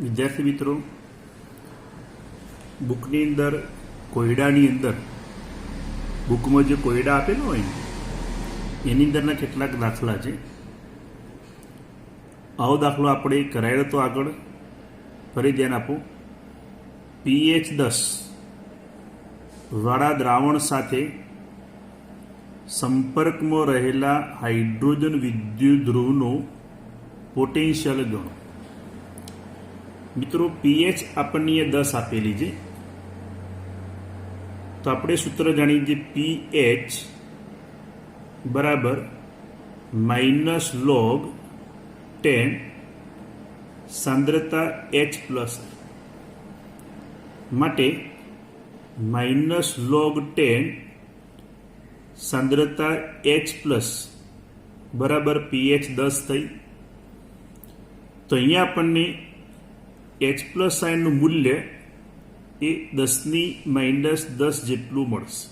વિદ્યાર્થી મિત્રો, બુકની અંદર કોયડાની અંદર બુકમાં જે કોયડા આપેલો હોય ને એની અંદરના કેટલાક દાખલા છે. આવો દાખલો આપણે કરાયેલો તો આગળ, ફરી ધ્યાન આપો. pH 10 વાળા દ્રાવણ સાથે સંપર્કમાં રહેલા હાઇડ્રોજન વિદ્યુત ધ્રુવનો પોટેન્શિયલ ગણો. મિત્રો, pH આપણને 10 આપેલી છે, તો આપણે સૂત્ર જાણીએ છીએ pH બરાબર -log 10 સાંદ્રતા H પ્લસ માટે -log 10 સાંદ્રતા H પ્લસ બરાબર pH 10 થઈ. તો અહીંયા આપણને H પ્લસ સાઇનનું મૂલ્ય એ 10⁻10 જેટલું મળશે.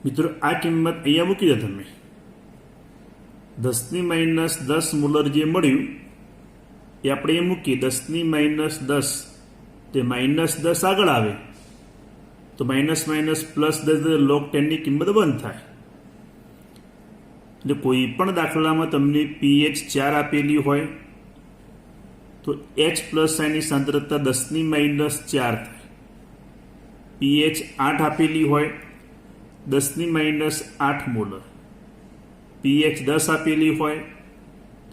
મિત્રો, આ કિંમત અહીંયા મૂકી દો તમે. 10⁻10 મોલર જે મળ્યું એ આપણે એ મૂકીએ. 10⁻10 તે -10 આગળ આવે તો +10 log 10 ની કિંમત બંધ થાય. એટલે કોઈ પણ દાખલામાં તમને pH 4 આપેલી હોય તો H પ્લસ સાઇનની સાંદ્રતા 10⁻4 થાય. pH 8 આપેલી હોય 10⁻8 મોલર. pH 10 આપેલી હોય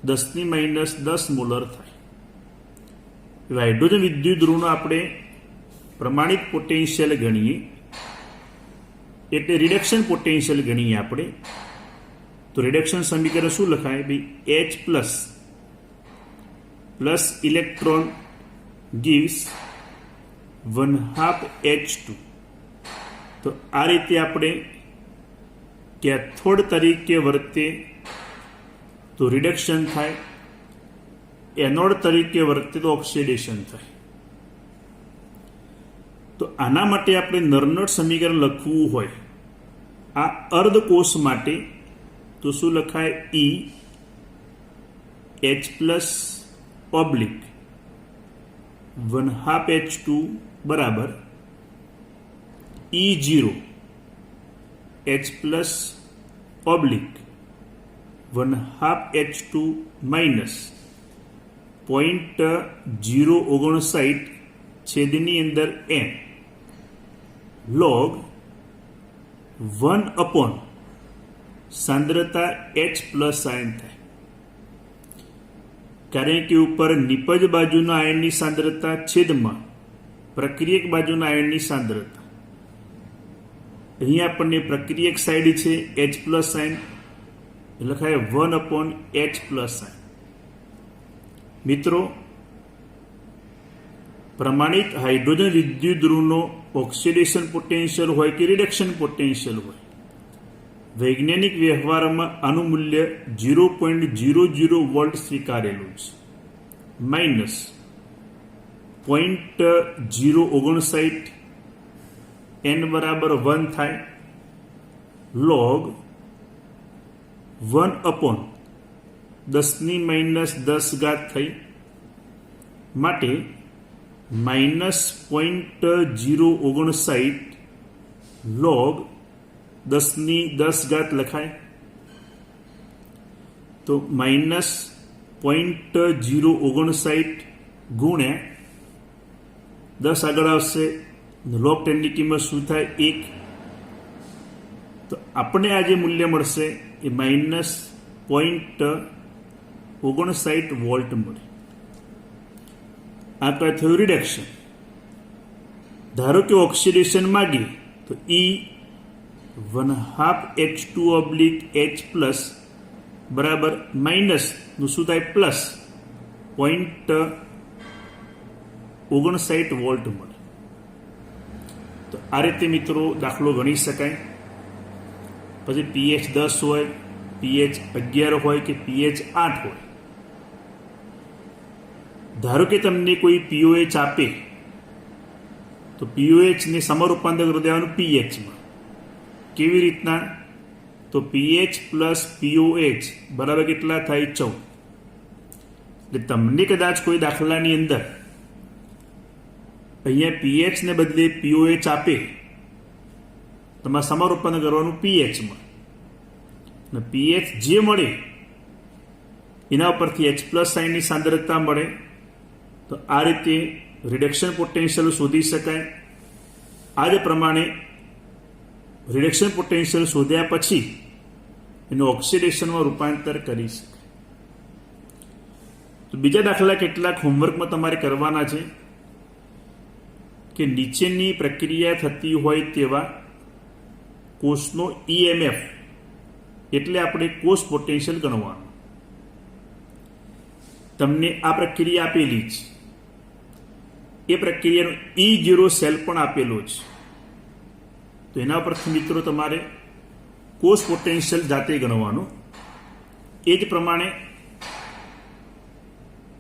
10⁻10 મોલર થાય. હાઇડ્રોજન વિદ્યુત ધ્રુવનો આપણે પ્રમાણિત પોટેન્શિયલ ગણીએ, એટલે રિડક્શન પોટેન્શિયલ ગણીએ આપણે. તો રિડક્શન સમીકરણ શું લખાય? ભાઈ H plus electron gives 1/2 H2. તો આ રીતે આપણે કેથોડ તરીકે વર્તે તો રિડક્શન થાય, એનોડ તરીકે વર્તે તો ઓક્સિડેશન થાય. તો આના માટે આપણે નર્નટ સમીકરણ લખવું હોય આ અર્ધકોષ માટે તો શું લખાય? E H plus oblique 1/2 H2 બરાબર E0 H plus oblique 1/2 H2 minus 0.059 છેદની અંદર n log 1 સાંદ્રતા H પ્લસ સાઇન થાય. કારણ કે ઉપર નિપજ બાજુના આયનની સાંદ્રતા છેદમાં પ્રક્રિયક બાજુના આયનની સાંદ્રતા. અહીંયા આપણને પ્રક્રિયક સાઈડ છે H પ્લસ સાઇન, લખાય 1/H પ્લસ સાઇન. મિત્રો, પ્રમાણિત હાઇડ્રોજન વિદ્યુત ધ્રુવનો ઓક્સિડેશન પોટેન્શિયલ હોય કે રિડક્શન પોટેન્શિયલ હોય, વૈજ્ઞાનિક વ્યવહારમાં આનું મૂલ્ય 0.00 વોલ્ટ સ્વીકારેલું છે. -0.059 n બરાબર 1 થાય. log 1/10⁻10 થઈ માટે -0.059 log 10⁻10 લખાય. તો -0.059 ગુણ્યા 10 આગળ આવશે. log 10 ની કિંમત શું થાય? 1. તો આપણે આ જે મૂલ્ય મળશે એ -0.59 વોલ્ટ મળે. આ કઈ થયું? રિડક્શન. ધારો કે ઓક્સિડેશન માગીએ તો E 1/2 H2 oblique H plus બરાબર માઇનસ નું શું થાય? પ્લસ 0.59 વોલ્ટ મળે. તો આ રીતે મિત્રો દાખલો ગણી શકાય. પછી pH 10 હોય, pH 11 હોય કે pH 8 હોય. ધારો કે તમને કોઈ pOH આપે તો pOH ને સમરૂપાંતર કરી દેવાનું pH માં. કેવી રીતના? તો pH પ્લસ POH બરાબર કેટલા થાય? 14. એટલે તમને કદાચ કોઈ દાખલાની અંદર અહીંયા પીએચ ને બદલે પીઓએચ આપે, તમારે સમારૂપાંતર કરવાનું પીએચમાં, અને પીએચ જે મળે એના ઉપરથી H+ આયનની સાંદ્રતા મળે, તો આ રીતે રિડક્શન પોટેન્શિયલ શોધી શકાય. આ જ પ્રમાણે રિડક્શન પોટેન્શિયલ શોધ્યા પછી એનું ઓક્સિડેશનમાં રૂપાંતર કરી શકાય. તો બીજા દાખલા કેટલાક હોમવર્કમાં તમારે કરવાના છે કે નીચેની પ્રક્રિયા થતી હોય તેવા કોષનો EMF એટલે આપણે કોષ પોટેન્શિયલ ગણવાનું. તમને આ પ્રક્રિયા આપેલી છે, એ પ્રક્રિયાનો E0 સેલ પણ આપેલો છે. તો એના પરથી મિત્રો તમારે કોષ પોટેન્શિયલ જાતે ગણવાનું. એ જ પ્રમાણે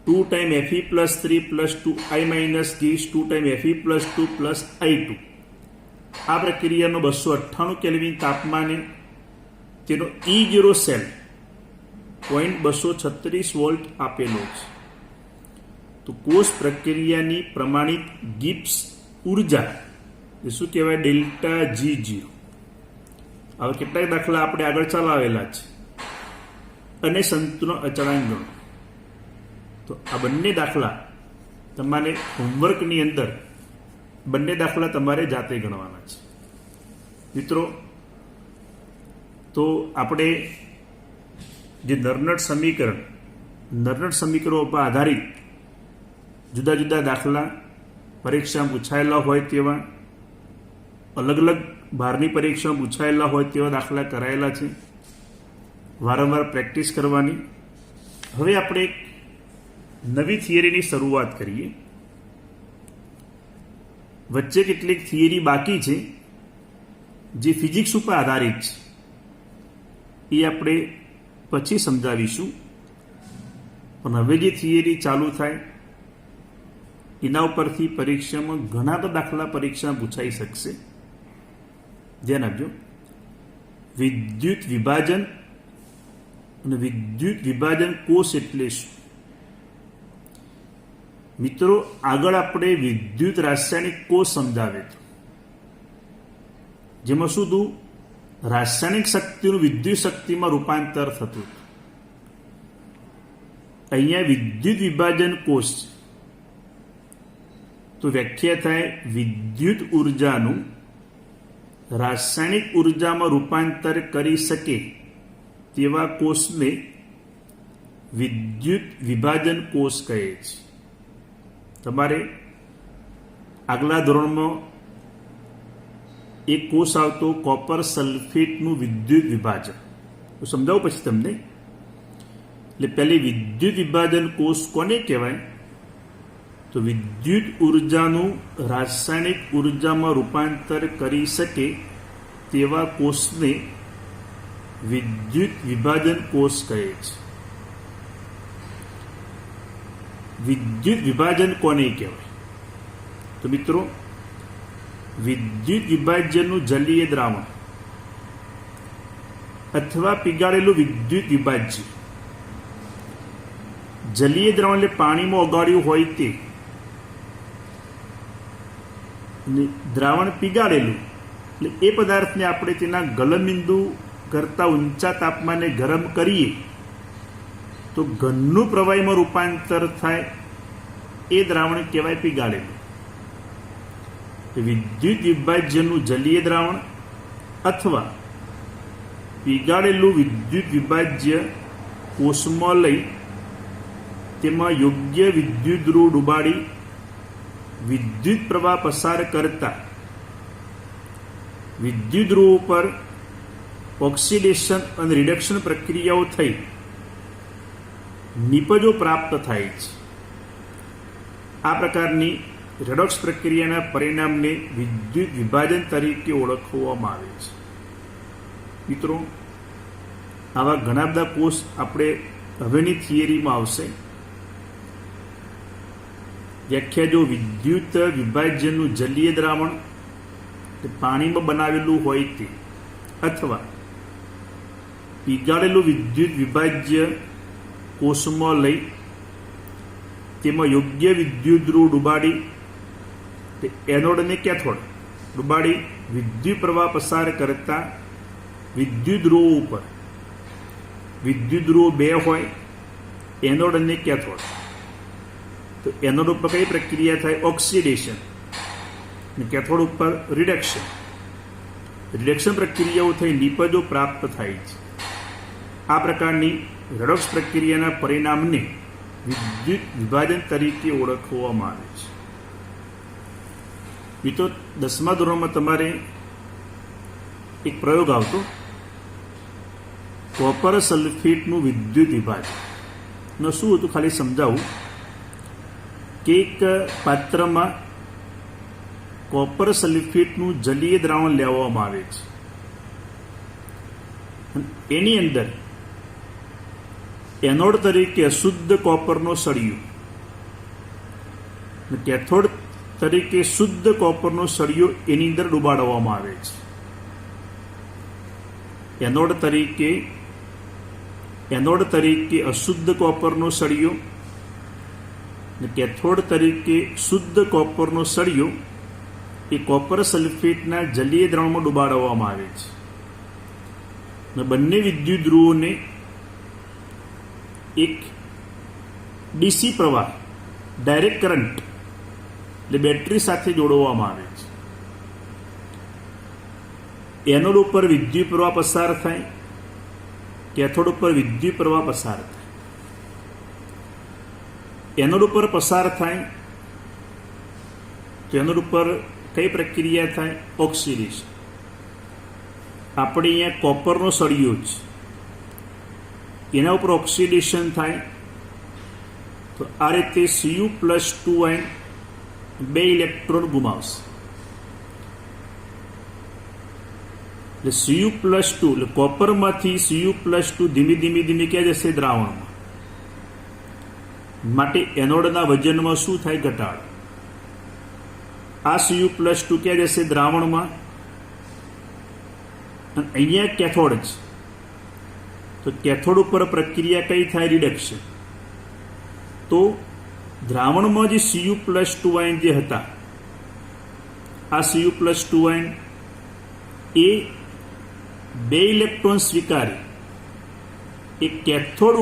2 × Fe+3 + 2I- gives 2 × Fe+2 + I2. આ પ્રક્રિયાનો 298 કેલ્વિન તાપમાને તેનો E0 સેલ 0.236 વોલ્ટ આપેલો છે. તો કોષ પ્રક્રિયાની પ્રમાણિત ગિબ્સ ઉર્જા એ શું કહેવાય? ΔG0. હવે કેટલાક દાખલા આપણે આગળ ચલાવેલા છે. અને સંતુલન અચળાંક ગણો. તો આ બંને દાખલા તમારે હોમવર્કની અંદર બંને દાખલા તમારે જાતે ગણવાના છે મિત્રો. તો આપણે જે નર્નટ સમીકરણો પર આધારિત જુદા જુદા દાખલા પરીક્ષામાં પૂછાયેલા હોય તેવા, અલગ અલગ બહારની પરીક્ષામાં પૂછાયેલા હોય તેવા દાખલા કરાયેલા છે. વારંવાર પ્રેક્ટિસ કરવાની. હવે આપણે એક નવી થિયરીની શરૂઆત કરીએ. વચ્ચે કેટલીક થિયરી બાકી છે જે ફિઝિક્સ ઉપર આધારિત છે, એ આપણે પછી સમજાવીશું. પણ હવે જે થિયરી ચાલુ થાય એના ઉપરથી પરીક્ષામાં ઘણા બધા દાખલા પરીક્ષામાં પૂછાઈ શકશે. ધ્યાન આપજો. વિદ્યુત વિભાજન અને વિદ્યુત વિભાજન કોષ એટલે શું? મિત્રો, આગળ આપણે વિદ્યુત રાસાયણિક કોષ સમજાવે તો જેમાં શું હતું? રાસાયણિક શક્તિનું વિદ્યુત શક્તિમાં રૂપાંતર થતું. અહીંયા વિદ્યુત વિભાજન કોષ છે. તો વ્યાખ્યા થાય વિદ્યુત ઉર્જાનું રાસાયણિક ઉર્જામાં રૂપાંતર કરી શકે તેવા કોષને વિદ્યુત વિભાજન કોષ કહે છે. તમારે આગલા ધોરણમાં એક કોષ આવતો કોપર સલ્ફેટનું વિદ્યુત વિભાજન, તો સમજાવું પછી તમને. એટલે પહેલી વિદ્યુત વિભાજન કોષ કોને કહેવાય? તો વિદ્યુત ઉર્જાનું રાસાયણિક ઉર્જામાં રૂપાંતર કરી શકે તેવા કોષને વિદ્યુત વિભાજન કોષ કહે છે. વિદ્યુત વિભાજન કોને કહેવાય? તો મિત્રો, વિદ્યુત વિભાજનનું જલીય દ્રાવણ અથવા પીગાળેલું વિદ્યુત વિભાજ્ય. જલીય દ્રાવણ એટલે પાણીમાં ઓગાળ્યું હોય તે, દ્રાવણ પીગાળેલું એટલે એ પદાર્થને આપણે તેના ગલનબિંદુ કરતાં ઊંચા તાપમાને ગરમ કરીએ તો ઘનનું પ્રવાહીમાં રૂપાંતર થાય, એ દ્રાવણ કહેવાય પીગાળેલું. વિદ્યુત વિભાજ્યનું જલીય દ્રાવણ અથવા પીગાળેલું વિદ્યુત વિભાજ્ય કોષમાં લઈ તેમાં યોગ્ય વિદ્યુત ધ્રુવ ડુબાડી વિદ્યુત પ્રવાહ પસાર કરતા વિદ્યુત ધ્રુવ ઉપર ઓક્સિડેશન અને રિડક્શન પ્રક્રિયાઓ થઈ નિપજો પ્રાપ્ત થાય છે. આ પ્રકારની રેડોક્સ પ્રક્રિયાના પરિણામને વિદ્યુત વિભાજન તરીકે ઓળખવામાં આવે છે. મિત્રો, આવા ઘણા બધા કોષ આપણે હવેની થિયરીમાં આવશે. વ્યાખ્યા જો વિદ્યુત વિભાજનનું જલીય દ્રાવણ પાણીમાં બનાવેલું હોય તે અથવા પીગાળેલું વિદ્યુત વિભાજ્ય કોષમાં લઈ તેમાં યોગ્ય વિદ્યુત ધ્રુવ ડૂબાડી એનોડ અને કેથોડ ડૂબાડી વિદ્યુત પ્રવાહ પસાર કરતા વિદ્યુત ધ્રુવો ઉપર વિદ્યુત ધ્રુવો બે હોય એનોડ અને કેથોડ, તો એનોડ ઉપર કઈ પ્રક્રિયા થાય? ઓક્સિડેશન. અને કેથોડ ઉપર રિડક્શન. રિડક્શન પ્રક્રિયાઓ થઈ નિપજો પ્રાપ્ત થાય છે. આ પ્રકારની રેડોક્સ પ્રક્રિયાના પરિણામને વિદ્યુત વિભાજન તરીકે ઓળખવામાં આવે છે. મિત્રો 10મા ધોરણમાં તમારે એક પ્રયોગ આવતો, કોપર સલ્ફેટનું વિદ્યુત વિભાજન. શું હતું ખાલી સમજાવું કે એક પાત્રમાં કોપર સલ્ફેટનું જલીય દ્રાવણ લેવામાં આવે છે. એની અંદર એનોડ તરીકે અશુદ્ધ કોપરનો સળિયો અને કેથોડ તરીકે શુદ્ધ કોપરનો સળિયો એની અંદર ડુબાડવામાં આવે છે. એનોડ તરીકે અશુદ્ધ કોપરનો સળિયો અને કેથોડ તરીકે શુદ્ધ કોપરનો સળિયો એ કોપર સલ્ફેટના જલીય દ્રાવણમાં ડુબાડવામાં આવે છે. અને બંને વિદ્યુત ધ્રુવોને એક ડીસી પ્રવાહ ડાયરેક્ટ કરંટ એટલે બેટરી સાથે જોડવામાં આવે છે. એનોડ ઉપર વિદ્યુત પ્રવાહ પસાર થાય, કેથોડ ઉપર વિદ્યુત પ્રવાહ પસાર થાય. એનોડ ઉપર પસાર થાય તો એનોડ ઉપર કઈ પ્રક્રિયા થાય? ઓક્સિડેશન. આપણે અહીંયા કોપરનો સળિયો છે, એના ઉપર ઓક્સિડેશન થાય તો આ રીતે Cu+2 બે ઇલેક્ટ્રોન ગુમાવશે. એટલે Cu+2 એટલે કોપરમાંથી Cu+2 ધીમે ધીમે ક્યાં જશે? દ્રાવણમાં. માટે એનોડના વજનમાં શું થાય? ઘટાડો. આ Cu+2 ક્યાં જશે? દ્રાવણમાં. અને અહીંયા કેથોડ છે, તો કેથોડ ઉપર પ્રક્રિયા કઈ થાય? રિડક્શન. તો દ્રાવણમાં જે Cu+2 જે હતા, આ Cu+2 એ બે ઇલેક્ટ્રોન સ્વીકારી એ કેથોડ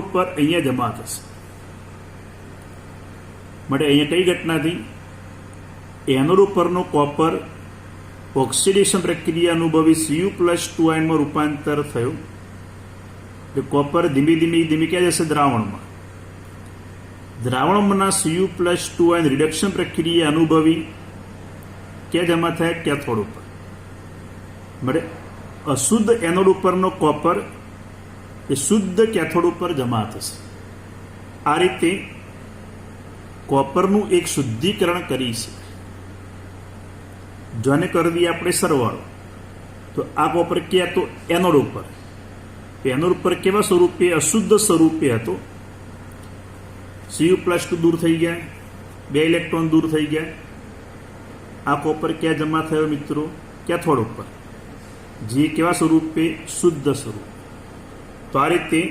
ઉપર અહીંયા જમા થશે. માટે અહીંયા કઈ ઘટના થઈ? એનોડ ઉપરનો કોપર ઓક્સિડેશન પ્રક્રિયા અનુભવી Cu+2 માં રૂપાંતર થયું. કોપર ધીમે ધીમે ક્યાં જશે? દ્રાવણમાં. દ્રાવણમાંના Cu+2 રિડક્શન પ્રક્રિયા અનુભવી ક્યાં જમા થાય? કેથોડ ઉપર. મળે અશુદ્ધ એનોડ ઉપરનો કોપર એ શુદ્ધ કેથોડ ઉપર જમા થશે. આ રીતે કોપરનું એક શુદ્ધિકરણ કરી શકાય. જોને કરવી આપણે સરવાળો, તો આ કોપર ક્યાં? તો એનોડ ઉપર. એનોડ ઉપર કેવા સ્વરૂપે? અશુદ્ધ સ્વરૂપે હતો. Cu+2 દૂર થઈ ગયા, બે ઇલેક્ટ્રોન દૂર થઈ ગયા. આ કોપર ક્યાં જમા થયો મિત્રો? કેથોડ ઉપર, જે કેવા સ્વરૂપે? શુદ્ધ સ્વરૂપ. તો આ રીતે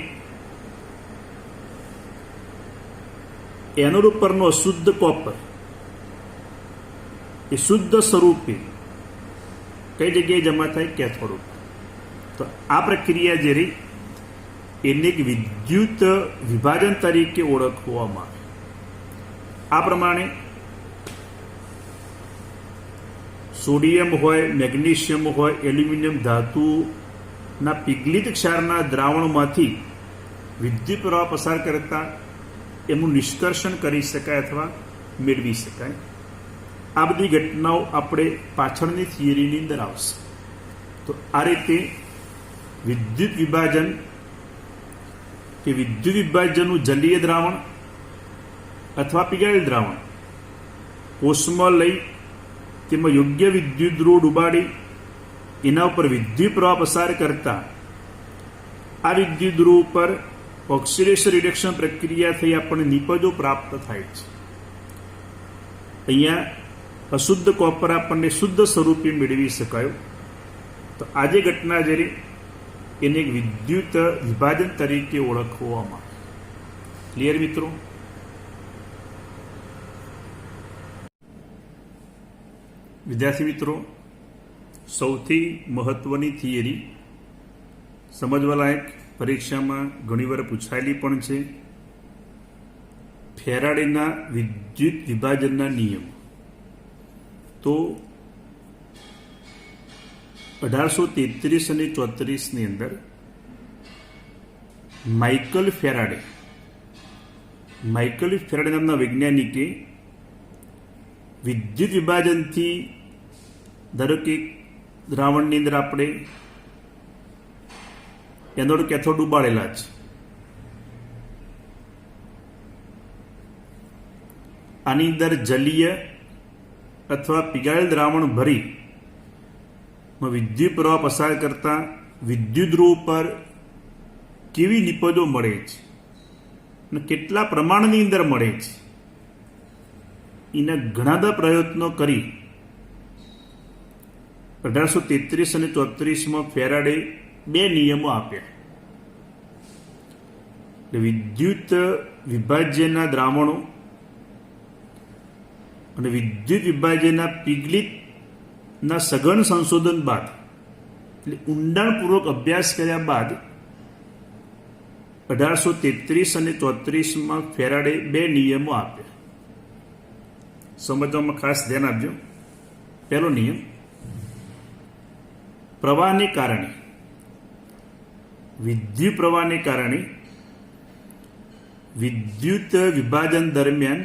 એનોડ ઉપરનો અશુદ્ધ કોપર એ શુદ્ધ સ્વરૂપે કઈ જગ્યાએ જમા થાય? કેથોડ ઉપર. તો આ પ્રક્રિયા જે રહી એને એક વિદ્યુત વિભાજન તરીકે ઓળખવામાં આવે. આ પ્રમાણે સોડિયમ હોય, મેગ્નેશિયમ હોય, એલ્યુમિનિયમ ધાતુના પીગલિત ક્ષારના દ્રાવણમાંથી વિદ્યુત પ્રવાહ પસાર કરતા એનું નિષ્કર્ષણ કરી શકાય અથવા મેળવી શકાય. આ બધી ઘટનાઓ આપણે પાછળની થિયરીની અંદર આવશે. તો આ રીતે વિદ્યુત વિભાજન કે વિદ્યુત વિભાજનનું જલીય દ્રાવણ અથવા પીગાળેલ દ્રાવણ કોષમાં લઈ તેમાં યોગ્ય વિદ્યુત ધ્રુવ ડૂબાડી એના ઉપર વિદ્યુત પ્રવાહ પસાર કરતા આ વિદ્યુત ધ્રુવ ઉપર ઓક્સિડેશન રિડક્શન પ્રક્રિયા થઈ આપણને નિપજો પ્રાપ્ત થાય છે. અહીંયા અશુદ્ધ કોપર આપણને શુદ્ધ સ્વરૂપે મેળવી શકાયું. તો આજે ઘટના જરી એને એક વિદ્યુત વિભાજન તરીકે ઓળખવામાં આવે. ક્લિયર મિત્રો? વિદ્યાર્થી મિત્રો, સૌથી મહત્વની થિયરી સમજવા લાયક, પરીક્ષામાં ઘણીવાર પૂછાયેલી પણ છે, ફેરાડેના વિદ્યુત વિભાજનના નિયમ. તો 1833 અને 34 અંદર માઇકલ ફેરાડે નામના વૈજ્ઞાનિકે વિદ્યુત વિભાજનથી, ધારો કે દ્રાવણની અંદર આપણે એનોડ કેથોડ ઉબાડેલા છે, આની અંદર જલીય અથવા પીગાળેલ દ્રાવણ ભરી વિદ્યુત પ્રવાહ પસાર કરતા વિદ્યુત ધ્રુવ પર કેવી નિપજો મળે છે અને કેટલા પ્રમાણની અંદર મળે છે, એના ઘણા બધા પ્રયત્નો કરી 1833 અને 34 ફેરાડે 2 નિયમો આપ્યા. વિદ્યુત વિભાજ્યના દ્રાવણો અને વિદ્યુત વિભાજ્યના પિગલિતના સઘન સંશોધન બાદ, એટલે ઊંડાણપૂર્વક અભ્યાસ કર્યા બાદ 1833 અને 34 ફેરાડે 2 નિયમો આપ્યા. સમજવામાં ખાસ ધ્યાન આપજો. પહેલો નિયમ, પ્રવાહને કારણે, વિદ્યુત પ્રવાહને કારણે વિદ્યુત વિભાજન દરમિયાન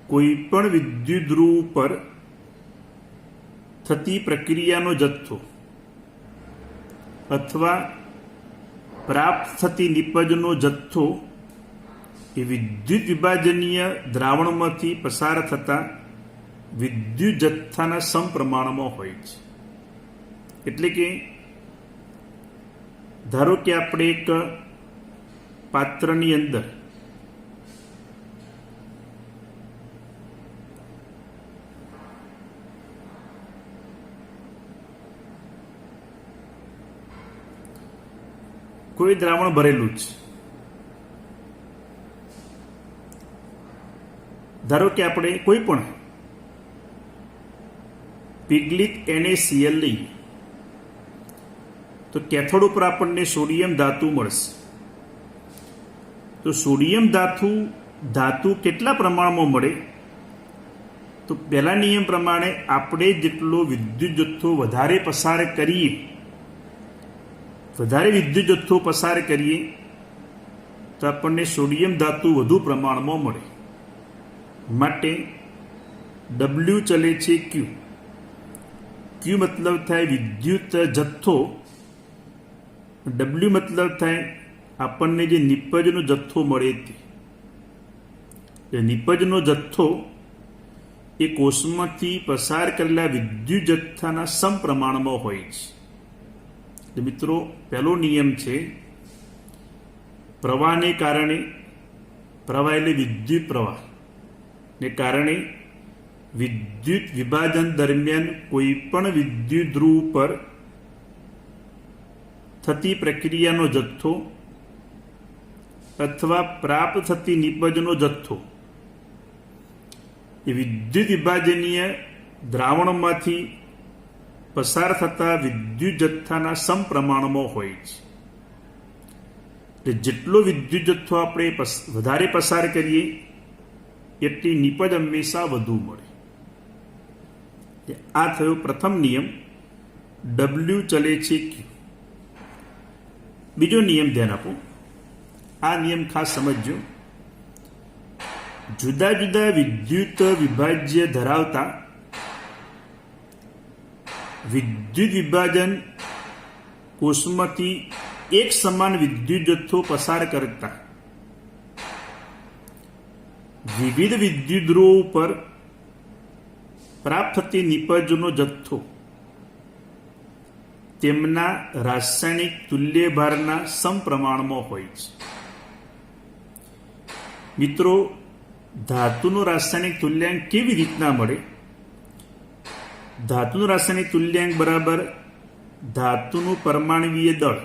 કોઈ પણ વિદ્યુત ધ્રુવ પર થતી પ્રક્રિયાનો જથ્થો અથવા પ્રાપ્ત થતી નિપજનો જથ્થો એ વિદ્યુત વિભાજનીય દ્રાવણમાંથી પસાર થતા વિદ્યુત જથ્થાના સમપ્રમાણમાં હોય છે. એટલે કે ધારો કે આપણે એક પાત્રની અંદર કોઈ દ્રાવણ ભરેલું છે, ધારો કે આપણે કોઈ પણ પિગલિત NaCl લઈએ તો કેથોડ ઉપર આપણને સોડિયમ ધાતુ મળશે. તો સોડિયમ ધાતુ કેટલા પ્રમાણમાં મળે? તો પહેલા નિયમ પ્રમાણે આપણે જેટલો વિદ્યુત જથ્થો વધારે વિદ્યુત જથ્થો પસાર કરીએ તો આપણને સોડિયમ ધાતુ વધુ પ્રમાણમાં મળે. માટે W ચલે છે Q. Q મતલબ થાય વિદ્યુત જથ્થો, W મતલબ થાય આપણને જે નિપજનો જથ્થો મળે તે. નિપજનો જથ્થો એ કોષમાંથી પસાર કરેલા વિદ્યુત જથ્થાના સમપ્રમાણમાં હોય છે. તો મિત્રો, પહેલો નિયમ છે પ્રવાહને કારણે, પ્રવાહ એટલે વિદ્યુત પ્રવાહ ને કારણે વિદ્યુત વિભાજન દરમિયાન કોઈ પણ વિદ્યુત ધ્રુવ પર થતી પ્રક્રિયાનો જથ્થો અથવા પ્રાપ્ત થતી નિપજનો જથ્થો એ વિદ્યુત વિભાજનીય દ્રાવણમાંથી પસાર થતા વિદ્યુત જથ્થાના સમપ્રમાણમાં હોય છે. જેટલો વિદ્યુત જથ્થો આપણે વધારે પસાર કરીએ એટલી નિપજ હંમેશા વધુ મળે. આ થયો પ્રથમ નિયમ, W ચલે છે Q. બીજો નિયમ ધ્યાન આપો. આ નિયમ ખાસ સમજજો. જુદા જુદા વિદ્યુત વિભાજ્ય ધરાવતા વિદ્યુત વિભાજન કોષમાંથી એક સમાન વિદ્યુત જથ્થો પસાર કરતા વિવિધ વિદ્યુત ધ્રુવો ઉપર પ્રાપ્ત થતી નિપજનો જથ્થો તેમના રાસાયણિક તુલ્યભારના સમપ્રમાણમાં હોય છે. મિત્રો, ધાતુનું રાસાયણિક તુલ્યાંક કેવી રીતના મળે? ધાતુનું રાસાયણિક તુલ્યાંક બરાબર ધાતુનું પરમાણવીય દળ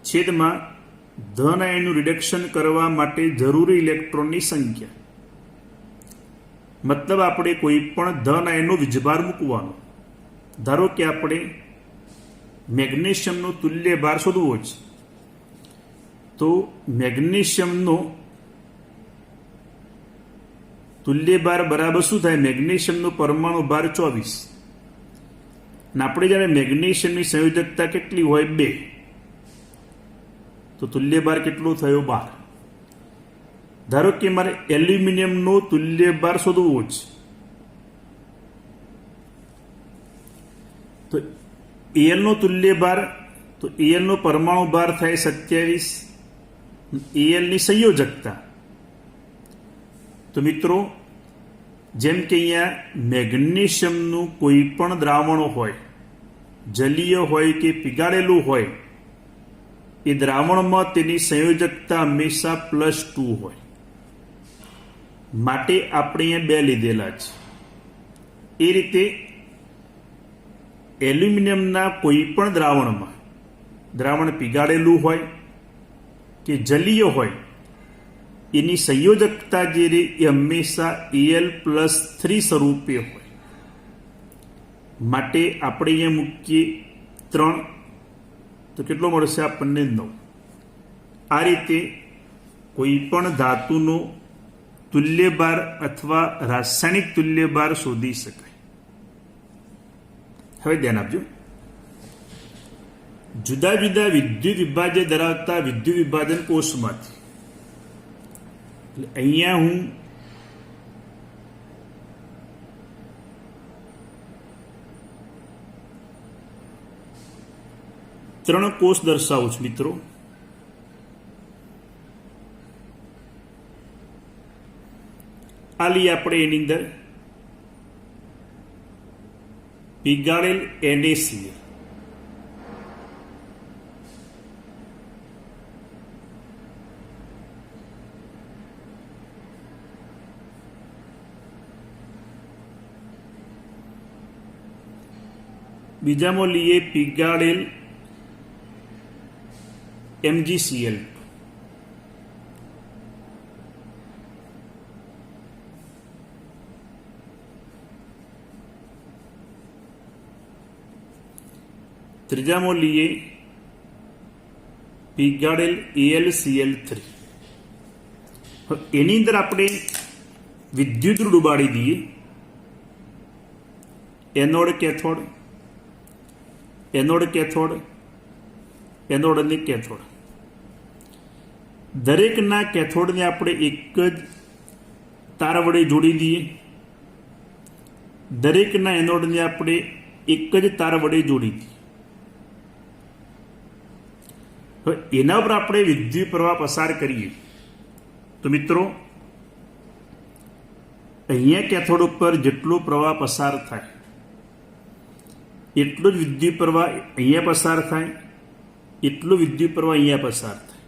છેદમાં ધન આયનનું રિડક્શન કરવા માટે જરૂરી ઇલેક્ટ્રોનની સંખ્યા. મતલબ આપણે કોઈ પણ ધન આયનનો વીજભાર મૂકવાનો. ધારો કે આપણે મેગ્નેશિયમનો તુલ્ય ભાર શોધવો છે, તો મેગ્નેશિયમનો તુલ્ય ભાર બરાબર શું થાય? મેગ્નેશિયમનો પરમાણુ ભાર 24, અને આપણે જ્યારે મેગ્નેશિયમની સંયોજકતા કેટલી હોય? 2, તો તુલ્ય ભાર કેટલો થયો? 12. ધારો કે મારે એલ્યુમિનિયમનો તુલ્ય ભાર શોધવો છે, તો Al નો તુલ્ય ભાર, તો Al નો પરમાણુ ભાર થાય 27, Al ની સંયોજકતા. તો મિત્રો, જેમ કે અહીંયા મેગ્નેશિયમનું કોઈ પણ દ્રાવણ હોય, જલીય હોય કે પીગાળેલું હોય, એ દ્રાવણમાં તેની સંયોજકતા હંમેશા +2 હોય. માટે આપણે અહીંયા 2 લીધેલા છે. એ રીતે એલ્યુમિનિયમના કોઈ પણ દ્રાવણમાં, દ્રાવણ પીગાળેલું હોય કે જલીય હોય, એની સંયોજકતા જે રે એ હંમેશા Al+3 સ્વરૂપે હોય. માટે આપણે અહીંયા મૂકીએ 3, તો કેટલો મળશે આપણને? 9. આ રીતે કોઈ પણ ધાતુનો તુલ્યભાર અથવા રાસાયણિક તુલ્યભાર શોધી શકાય. હવે ધ્યાન આપજો. જુદા જુદા વિદ્યુત વિભાજ્ય ધરાવતા વિદ્યુત વિભાજન કોષમાંથી અહીંયા હું ત્રણ કોષ દર્શાવું છું મિત્રો. આ લઈએ આપણે એની અંદર પીગાળેલ NaCl, બીજામાં લઈએ પીગાળેલ MgCl, ત્રીજામાં લઈએ પીગાળેલ AlCl3. એની અંદર આપણે વિદ્યુત ડુબાડી દઈએ. Anode cathode, anode cathode, anode અને કેથોડ. દરેકના કેથોડને આપણે એક જ તાર વડે જોડી દઈએ. દરેકના એનોડને આપણે એક જ તાર વડે જોડી દઈએ. હવે એના પર આપણે વિદ્યુત પ્રવાહ પસાર કરીએ. તો મિત્રો, અહીંયા કેથોડ ઉપર જેટલો પ્રવાહ પસાર થાય એટલો જ વિદ્યુત પ્રવાહ અહીંયા પસાર થાય, એટલો વિદ્યુત પ્રવાહ અહીંયા પસાર થાય.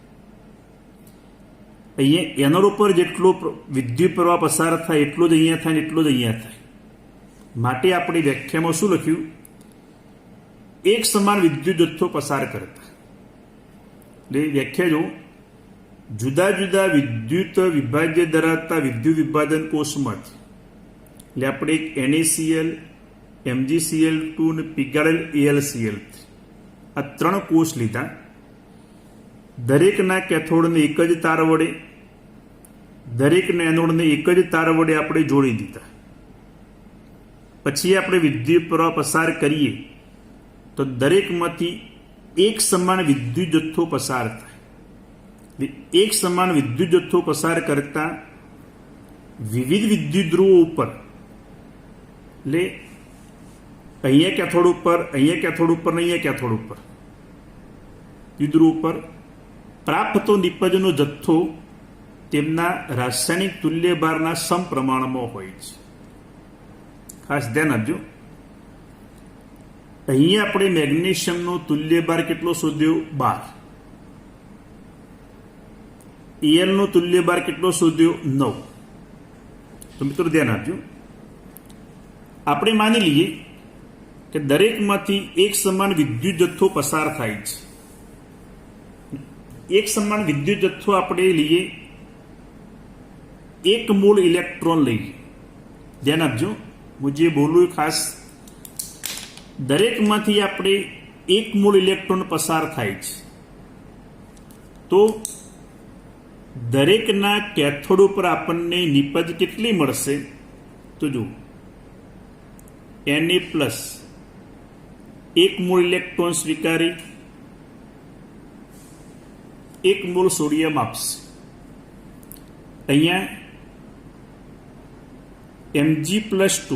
અહીંયા એનોડ ઉપર જેટલો વિદ્યુત પ્રવાહ પસાર થાય એટલો જ અહીંયા થાય, એટલો જ અહીંયા થાય. માટે આપણી વ્યાખ્યામાં શું લખ્યું? એક સમાન વિદ્યુત જથ્થો પસાર કરતા. એટલે વ્યાખ્યા જો, જુદા જુદા વિદ્યુત વિભાજ્ય ધરાવતા વિદ્યુત વિભાજન કોષમાંથી, એટલે આપણે એક NaCl, MgCl2 અને પીગાળેલ AlCl3 આ ત્રણ કોષ લીધા. દરેકના કેથોડને એક જ તાર વડે, દરેકના એનોડને એક જ તાર વડે આપણે જોડી દીધા. પછી આપણે વિદ્યુત પ્રવાહ પસાર કરીએ તો દરેકમાંથી એક સમાન વિદ્યુત જથ્થો પસાર થાય. એક સમાન વિદ્યુત જથ્થો પસાર કરતા વિવિધ વિદ્યુત ધ્રુવો ઉપર, એટલે અહીંયા કેથોડ ઉપર, અહીંયા કેથોડ ઉપર, અહીંયા કેથોડ ઉપર, ધ્રુવ ઉપર પ્રાપ્ત થતો નિપજનો જથ્થો તેમના રાસાયણિક તુલ્યભારના સમપ્રમાણમાં હોય છે. ખાસ ધ્યાન આપજો. અહીંયા આપણે મેગ્નેશિયમનો તુલ્યભાર કેટલો શોધ્યો? 12. Al નો તુલ્યભાર કેટલો શોધ્યો? 9. તો મિત્રો ધ્યાન આપજો. આપણે માની લઈએ કે દરેકમાંથી એક સમાન વિદ્યુત જથ્થો પસાર થાય છે. એક સમાન વિદ્યુત જથ્થો આપણે લઈએ, એક મોલ ઇલેક્ટ્રોન લઈએ. ધ્યાન આપજો, હું જે બોલું એ ખાસ. દરેકમાંથી આપણે એક મોલ ઇલેક્ટ્રોન પસાર થાય છે. તો દરેકના કેથોડ ઉપર આપણને નિપજ કેટલી મળશે? તો જુઓ, Na+, એક મોલ ઇલેક્ટ્રોન સ્વીકારી, એક મોલ સોડિયમ આપશે. અહીંયા Mg+2,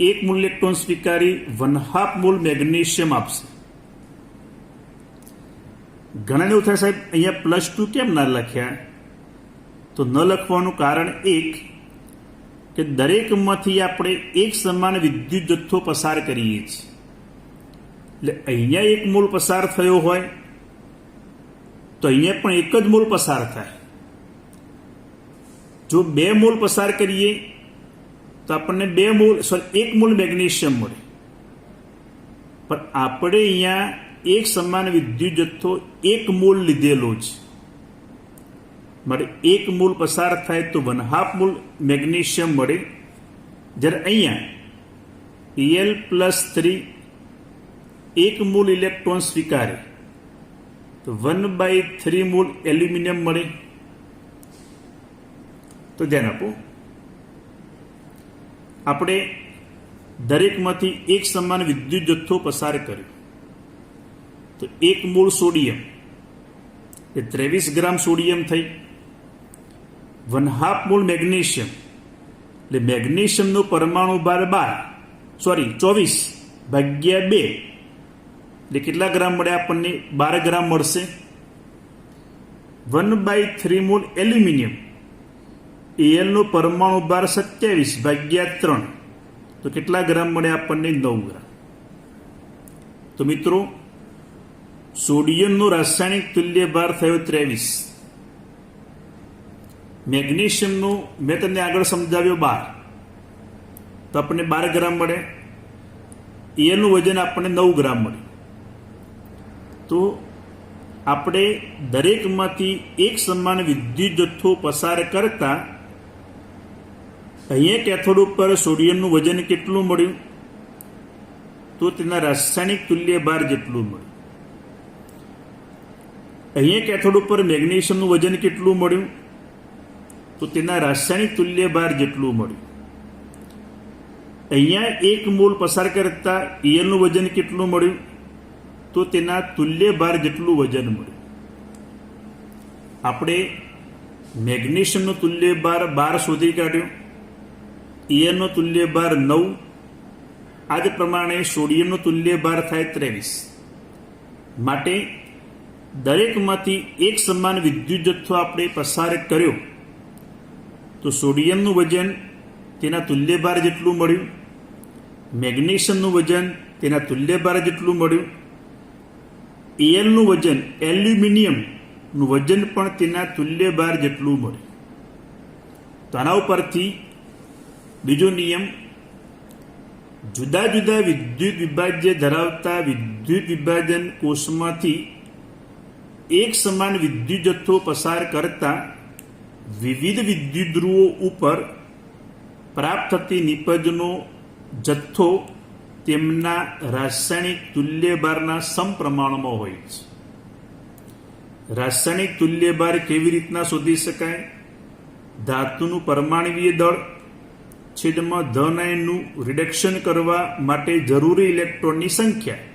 એક મોલ ઇલેક્ટ્રોન સ્વીકારી 1/2 મોલ મેગ્નેશિયમ આપશે. ઘણાને એવું થાય, સાહેબ અહીંયા +2 કેમ ના લખ્યા? તો ન લખવાનું કારણ એક કે દરેકમાંથી આપણે એક સમાન વિદ્યુત જથ્થો પસાર કરીએ છીએ. એટલે અહીંયા એક મોલ પસાર થયો હોય તો અહીંયા પણ એક જ મોલ પસાર થાય. જો 2 મોલ પસાર કરીએ તો આપણને 1 મોલ મેગ્નેશિયમ મળે. પણ આપણે અહીંયા એક સમાન વિદ્યુત જથ્થો 1 મોલ લીધેલો છે, માટે 1 મોલ પસાર થાય તો 1/2 મોલ મેગ્નેશિયમ મળે. જ્યારે અહીંયા Al+3 1 મોલ ઇલેક્ટ્રોન સ્વીકારે તો 1/3 મોલ એલ્યુમિનિયમ મળે. તો ધ્યાન આપો, આપણે દરેકમાંથી એક સમાન વિદ્યુત જથ્થો પસાર કર્યો. તો 1 મોલ સોડિયમ એ 23 ગ્રામ સોડિયમ થઈ, 1/2 મોલ મેગ્નેશિયમ એટલે મેગ્નેશિયમનો પરમાણુ ભાર 24/2 એટલે કેટલા ગ્રામ મળે આપણને? 12 ગ્રામ મળશે. 1/3 મોલ એલ્યુમિનિયમ, Al નો પરમાણુ ભાર 27/3 તો કેટલા ગ્રામ મળે આપણને? 9 ગ્રામ. તો મિત્રો, સોડિયમનો રાસાયણિક તુલ્ય ભાર થયો 23, મેગ્નેશિયમનો મેં તમને આગળ સમજાવ્યો 12, તો આપણને 12 ગ્રામ મળે. Alનું વજન આપણને 9 ગ્રામ મળે. તો આપણે દરેકમાંથી એક સમાન વિદ્યુત જથ્થો પસાર કરતા અહીંયા કેથોડ ઉપર સોડિયમનું વજન કેટલું મળ્યું? તો તેના રાસાયણિક તુલ્ય ભાર જેટલું મળ્યું. અહીંયા કેથોડ ઉપર મેગ્નેશિયમનું વજન કેટલું મળ્યું? તો તેના રાસાયણિક તુલ્ય ભાર જેટલું મળ્યું. અહીંયા 1 મોલ પસાર કરતા Alનું વજન કેટલું મળ્યું? તો તેના તુલ્ય ભાર જેટલું વજન મળ્યું. આપણે મેગ્નેશિયમનો તુલ્ય ભાર 12 શોધી કાઢ્યો, Alનો તુલ્ય ભાર 9, આ જ પ્રમાણે સોડિયમનો તુલ્ય ભાર થાય 23. માટે દરેકમાંથી એક સમાન વિદ્યુત જથ્થો આપણે પસાર કર્યો તો સોડિયમનું વજન તેના તુલ્ય ભાર જેટલું મળ્યું, મેગ્નેશિયમનું વજન તેના તુલ્ય ભાર જેટલું મળ્યું, Alનું વજન એલ્યુમિનિયમનું વજન પણ તેના તુલ્ય ભાર જેટલું મળ્યું. તો આના ઉપરથી બીજો નિયમ, જુદા જુદા વિદ્યુત વિભાજ્ય ધરાવતા વિદ્યુત વિભાજન કોષમાંથી એક સમાન વિદ્યુત જથ્થો પસાર કરતા વિવિધ વિદ્યુત ધ્રુવો ઉપર પ્રાપ્ત થતી નિપજનો જથ્થો તેમના રાસાયણિક તુલ્ય ભારના સમપ્રમાણમાં હોય છે. રાસાયણિક તુલ્ય ભાર કેવી રીતના શોધી શકાય? ધાતુનું પરમાણવીય દળ છેદમાં ધન આયનનું રિડક્શન કરવા માટે જરૂરી ઇલેક્ટ્રોનની સંખ્યા,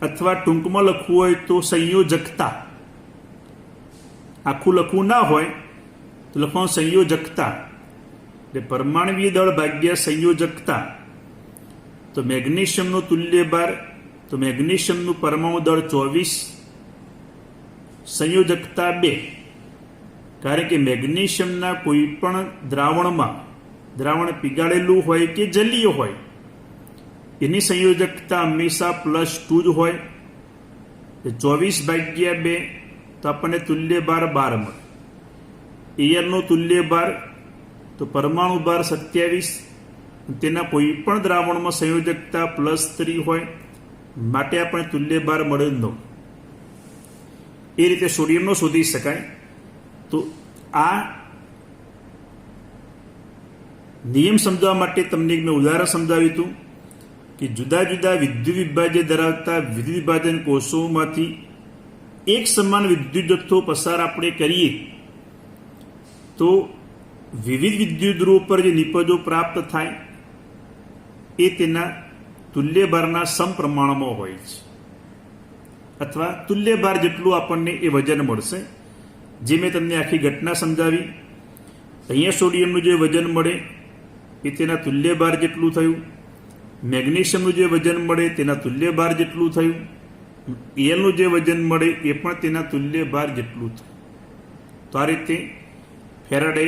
અથવા ટૂંકમાં લખવું હોય તો સંયોજકતા. આખું લખવું ના હોય તો લખવાનું સંયોજકતા, એટલે પરમાણવીય દળ ભાગ્યા સંયોજકતા. તો મેગ્નેશિયમનો તુલ્ય ભાર, તો મેગ્નેશિયમનું પરમાણુ દળ 24, સંયોજકતા 2. કારણ કે મેગ્નેશિયમના કોઈ પણ દ્રાવણ પીગાળેલું હોય કે જલીય હોય એની સંયોજકતા હંમેશા +2 જ હોય. 24/2 તો આપણને તુલ્ય ભાર 12 મળે. Alનો તુલ્ય ભાર તો પરમાણુ ભાર 27, તેના કોઈ પણ દ્રાવણમાં સંયોજકતા +3 હોય, માટે આપણે તુલ્ય ભાર મળે 9. એ રીતે સોડિયમનો શોધી શકાય. તો આ નિયમ સમજાવવા માટે તમને મેં ઉદાહરણ સમજાવ્યું હતું કે જુદા જુદા વિદ્યુત વિભાજ્ય ધરાવતા વિદ્યુત વિભાજન કોષોમાંથી એક સમાન વિદ્યુત જથ્થો પસાર આપણે કરીએ તો વિવિધ વિદ્યુત ધ્રુવો પર જે નિપજો પ્રાપ્ત થાય એ તેના તુલ્ય ભારના સમપ્રમાણમાં હોય છે, અથવા તુલ્ય ભાર જેટલું આપણને એ વજન મળશે. જે મેં તમને આખી ઘટના સમજાવી. અહીંયા સોડિયમનું જે વજન મળે એ તેના તુલ્ય ભાર જેટલું થયું, મેગ્નેશિયમનું જે વજન મળે તેના તુલ્ય ભાર જેટલું થયું, એલનું જે વજન મળે એ પણ તેના તુલ્ય ભાર જેટલું થયું. તો આ રીતે ફેરાડે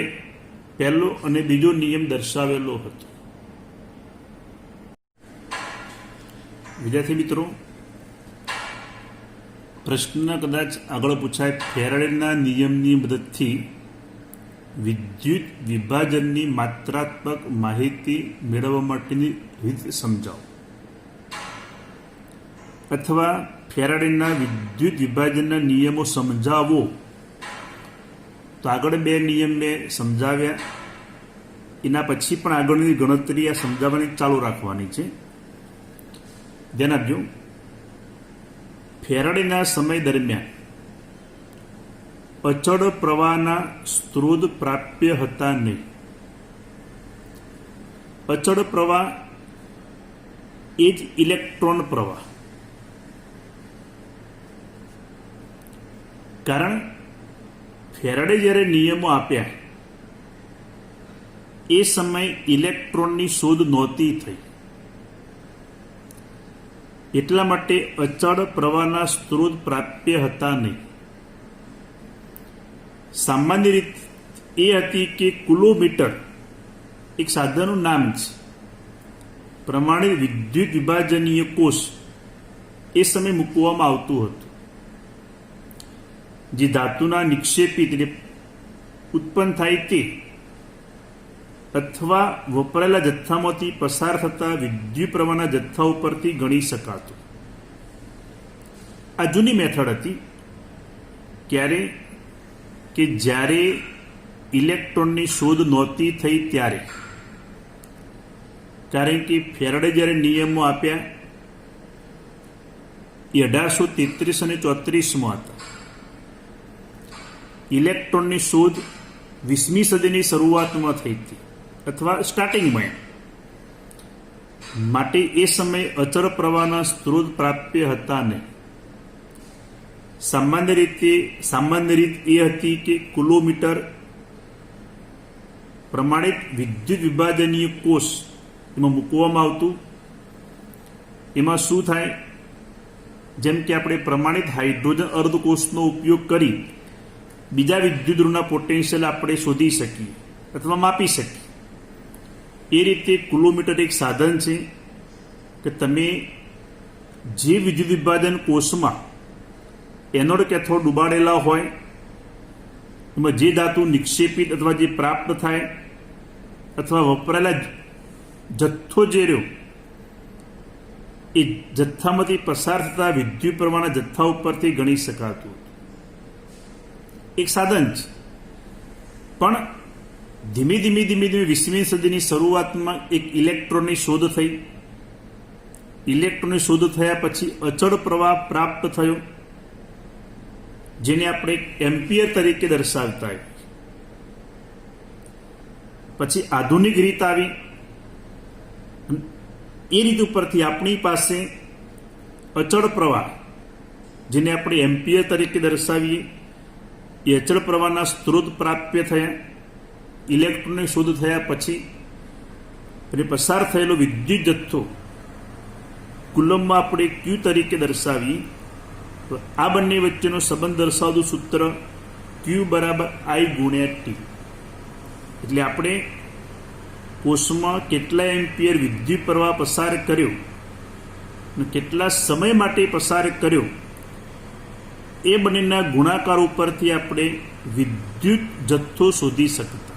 પહેલો અને બીજો નિયમ દર્શાવેલો હતો. વિદ્યાર્થી મિત્રો, પ્રશ્ન કદાચ આગળ પૂછાય, ફેરાડેના નિયમની મદદથી વિદ્યુત વિભાજનની માત્રાત્મક માહિતી મેળવવા માટેની રીત સમજાવો. અથવા ફેરાડેના વિદ્યુત વિભાજનના નિયમો સમજાવો. તો આગળ બે નિયમ મેં સમજાવ્યા, એના પછી પણ આગળની ગણતરી આ સમજાવવાની ચાલુ રાખવાની છે. ધ્યાન આપજો. ફેરાડેના સમય દરમિયાન અચળ પ્રવાહના સ્ત્રોત પ્રાપ્ય હતા નહીં. અચળ પ્રવાહ એ જ ઇલેક્ટ્રોન પ્રવાહ. કારણ ફેરાડે જ્યારે નિયમો આપ્યા એ સમય ઇલેક્ટ્રોનની શોધ નહોતી થઈ. એટલા માટે અચળ પ્રવાહના સ્ત્રોત પ્રાપ્ય હતા નહીં. સામાન્ય રીત એ હતી કે કુલોમીટર એક સાધનનું નામ છે. પ્રમાણિત વિદ્યુત વિભાજનીય કોષ એ સમય મૂકવામાં આવતું હતું. જે ધાતુના નિક્ષેપિત એટલે ઉત્પન્ન થાય તે અથવા વપરાયેલા જથ્થામાંથી પસાર થતા વિદ્યુત પ્રવાહના જથ્થા ઉપરથી ગણી શકાતું. આ જૂની મેથડ હતી. ક્યારે કે જ્યારે ઇલેક્ટ્રોનની શોધ નહોતી થઈ ત્યારે. કારણ કે ફેરાડે જ્યારે નિયમો આપ્યા એ 1833 અને 34માં હતા. ઇલેક્ટ્રોનની શોધ 20મી સદીની શરૂઆતમાં થઈ હતી, અથવા સ્ટાર્ટિંગમાં. માટે એ સમયે અચળ પ્રવાહના સ્ત્રોત પ્રાપ્ય હતા નહીં. સામાન્ય રીત એ હતી કે કિલોમીટર પ્રમાણિત વિદ્યુત વિભાજનીય કોષ એમાં મૂકવામાં આવતું. એમાં શું થાય, જેમ કે આપણે પ્રમાણિત હાઇડ્રોજન અર્ધકોષનો ઉપયોગ કરી બીજા વિદ્યુત ધ્રુવના પોટેન્શિયલ આપણે શોધી શકીએ અથવા માપી શકીએ. એ રીતે કિલોમીટર એક સાધન છે કે તમે જે વિદ્યુત વિભાજન કોષમાં એનોડ કેથોડ ડૂબાડેલા હોય એમાં જે ધાતુ નિક્ષેપિત અથવા જે પ્રાપ્ત થાય અથવા વપરાયેલા જથ્થો જે રહ્યો એ જથ્થામાંથી પસાર થતા વિદ્યુત પ્રવાહના જથ્થા ઉપરથી ગણી શકાતું એક સાધન છે. પણ ધીમે ધીમે 20મી સદીની શરૂઆતમાં એક ઇલેક્ટ્રોનની શોધ થઈ. ઇલેક્ટ્રોનની શોધ થયા પછી અચળ પ્રવાહ પ્રાપ્ત થયો, જેને આપણે એમ્પિયર તરીકે દર્શાવતા. પછી આધુનિક રીત આવી. એ રીત ઉપરથી આપણી પાસે અચળ પ્રવાહ, જેને આપણે એમ્પિયર તરીકે દર્શાવીએ, એ અચળ પ્રવાહના સ્ત્રોત પ્રાપ્ય થયા. ઇલેક્ટ્રોનની શોધ થયા પછી અને પસાર થયેલો વિદ્યુત જથ્થો કુલમમાં આપણે ક્યુ તરીકે દર્શાવીએ. તો આ બંને વચ્ચેનો સંબંધ દર્શાવતું સૂત્ર ક્યુ બરાબર I ગુણ્યા ટી. એટલે આપણે કોષમાં કેટલા એમ્પિયર વિદ્યુત પ્રવાહ પસાર કર્યો અને કેટલા સમય માટે પસાર કર્યો એ બંનેના ગુણાકાર ઉપરથી આપણે વિદ્યુત જથ્થો શોધી શકતા.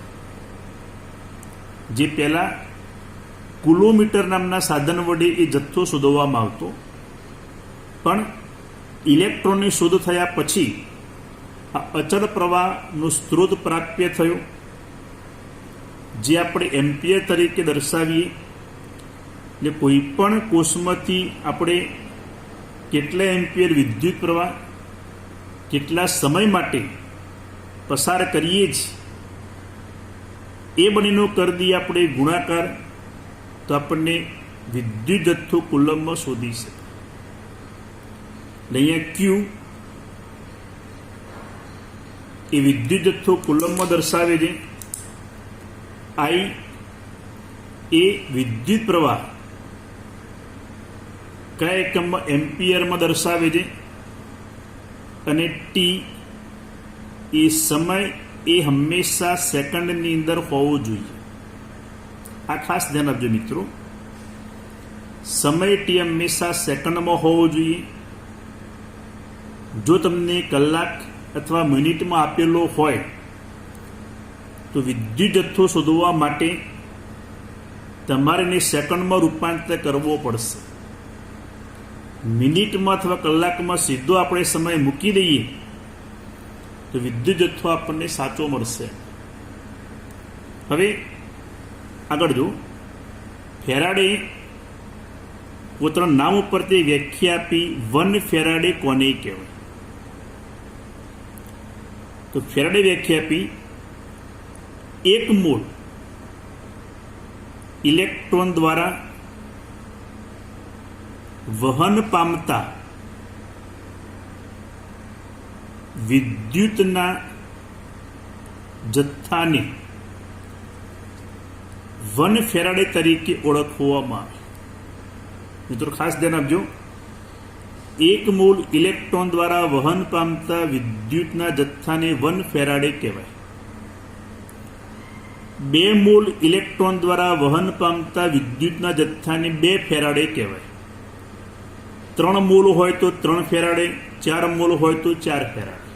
જે પહેલા કિલોમીટર નામના સાધન વડે એ જથ્થો શોધવામાં આવતો, પણ ઇલેક્ટ્રોનની શોધ થયા પછી આ અચળ પ્રવાહનો સ્ત્રોત પ્રાપ્ય થયો, જે આપણે એમ્પિયર તરીકે દર્શાવીએ. એટલે કોઈ પણ કોષમાંથી આપણે કેટલા એમ્પિયર વિદ્યુત પ્રવાહ કેટલા સમય માટે પસાર કરીએ છીએ એ બંનેનો કરી દઈએ આપણે ગુણાકાર, તો આપણને વિદ્યુત જથ્થો કુલમમાં શોધી શકે. અહીંયા ક્યુ એ વિદ્યુત જથ્થો કુલમમાં દર્શાવે છે, આઈ એ વિદ્યુત પ્રવાહ કયા એકમમાં એમ્પિયરમાં દર્શાવે છે, અને ટી એ સમય એ હંમેશા સેકન્ડની અંદર હોવો જોઈએ. આ ખાસ ધ્યાન આપજો મિત્રો, સમય ટી હંમેશા સેકન્ડમાં હોવો જોઈએ. જો તમને કલાક અથવા મિનિટમાં આપેલો હોય તો વિદ્યુત જથ્થો શોધવા માટે તમારે એને સેકન્ડમાં રૂપાંતર કરવો પડશે. મિનિટમાં અથવા કલાકમાં સીધો આપણે સમય મૂકી દઈએ તો વિદ્યુત જથ્થો આપણને સાચો મળશે. હવે આગળ જો, ફેરાડે પોતાના નામ ઉપર તે વ્યાખ્યા આપી, 1 ફેરાડે કોને કહેવાય? તો ફેરાડે વ્યાખ્યા આપી, 1 મોલ ઇલેક્ટ્રોન દ્વારા વહન પામતા વિદ્યુતના જથ્થાને 1 ફેરાડે તરીકે ઓળખવામાં આવે. મિત્રો ખાસ ધ્યાન આપજો, 1 મોલ ઇલેક્ટ્રોન દ્વારા વહન પામતા વિદ્યુતના જથ્થાને 1 ફેરાડે કહેવાય. 2 મોલ ઇલેક્ટ્રોન દ્વારા વહન પામતા વિદ્યુતના જથ્થાને 2 ફેરાડે કહેવાય. 3 મોલ હોય તો 3 ફેરાડે, 4 મોલ હોય તો 4 ફેરાડે.